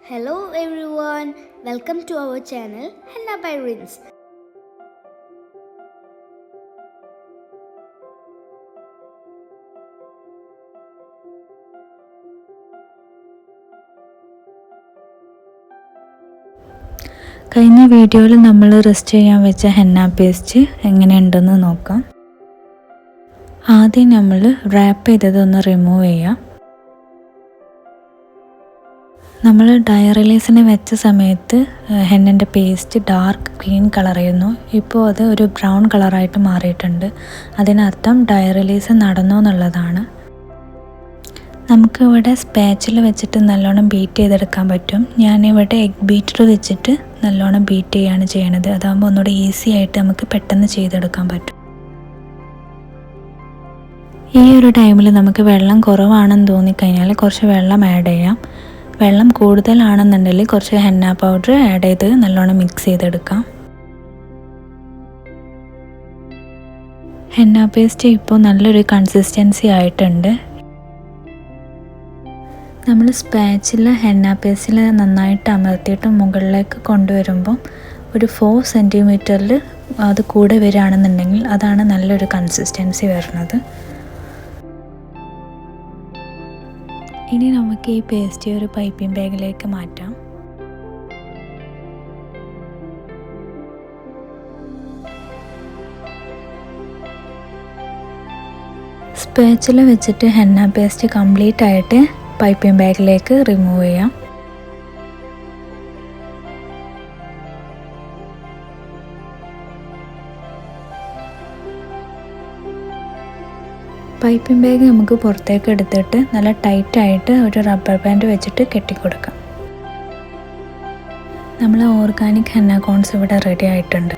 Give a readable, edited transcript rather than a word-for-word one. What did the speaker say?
Hello everyone, welcome to our channel Henna by Rins. കഴിഞ്ഞ വീഡിയോയിൽ നമ്മൾ റെസ്റ്റ് ചെയ്യാൻ വെച്ച ഹെന്ന പേസ്റ്റ് എങ്ങനെയുണ്ടെന്ന് നോക്കാം. ആദ്യം നമ്മൾ റാപ്പ് ചെയ്തതൊന്ന് റിമൂവ് ചെയ്യാം. നമ്മൾ ഡൈ റിലീസിന് വെച്ച സമയത്ത് ഹെന്നൻ്റെ പേസ്റ്റ് ഡാർക്ക് ഗ്രീൻ കളറായിരുന്നു. ഇപ്പോൾ അത് ഒരു ബ്രൗൺ കളറായിട്ട് മാറിയിട്ടുണ്ട്. അതിനർത്ഥം ഡൈ റിലീസ് നടന്നു എന്നുള്ളതാണ്. നമുക്കിവിടെ സ്പാച്ചിൽ വെച്ചിട്ട് നല്ലോണം ബീറ്റ് ചെയ്തെടുക്കാൻ പറ്റും. ഞാനിവിടെ എഗ് ബീറ്റർ വെച്ചിട്ട് നല്ലോണം ബീറ്റ് ചെയ്യുകയാണ് ചെയ്യണത്. അതാകുമ്പോൾ ഒന്നുകൂടെ ഈസി ആയിട്ട് നമുക്ക് പെട്ടെന്ന് ചെയ്തെടുക്കാൻ പറ്റും. ഈ ഒരു ടൈമിൽ നമുക്ക് വെള്ളം കുറവാണെന്ന് തോന്നിക്കഴിഞ്ഞാൽ കുറച്ച് വെള്ളം ആഡ് ചെയ്യാം. വെള്ളം കൂടുതലാണെന്നുണ്ടെങ്കിൽ കുറച്ച് ഹെന്ന പൗഡർ ആഡ് ചെയ്ത് നല്ലോണം മിക്സ് ചെയ്തെടുക്കാം. ഹെന്ന പേസ്റ്റ് ഇപ്പോൾ നല്ലൊരു കൺസിസ്റ്റൻസി ആയിട്ടുണ്ട്. നമ്മൾ സ്പാച്ചിൽ ഹെന്ന പേസ്റ്റിൽ നന്നായിട്ട് അമർത്തിയിട്ട് മുകളിലേക്ക് കൊണ്ടുവരുമ്പോൾ ഒരു 4 സെൻറ്റിമീറ്ററിൽ അത് കൂടെ വരികയാണെന്നുണ്ടെങ്കിൽ അതാണ് നല്ലൊരു കൺസിസ്റ്റൻസി വരുന്നത്. ഇനി നമുക്ക് ഈ പേസ്റ്റ് ഒരു പൈപ്പിംഗ് ബാഗിലേക്ക് മാറ്റാം. സ്പാച്ചിൽ വെച്ചിട്ട് ഹെന്ന പേസ്റ്റ് കംപ്ലീറ്റ് ആയിട്ട് പൈപ്പിംഗ് ബാഗിലേക്ക് റിമൂവ് ചെയ്യാം. പൈപ്പിംഗ് ബാഗ് നമുക്ക് പുറത്തേക്ക് എടുത്തിട്ട് നല്ല ടൈറ്റായിട്ട് ഒരു റബ്ബർ ബാൻഡ് വെച്ചിട്ട് കെട്ടിക്കൊടുക്കാം. നമ്മൾ ഓർഗാനിക് ഹെന്ന കോൺസ് ഇവിടെ റെഡി ആയിട്ടുണ്ട്.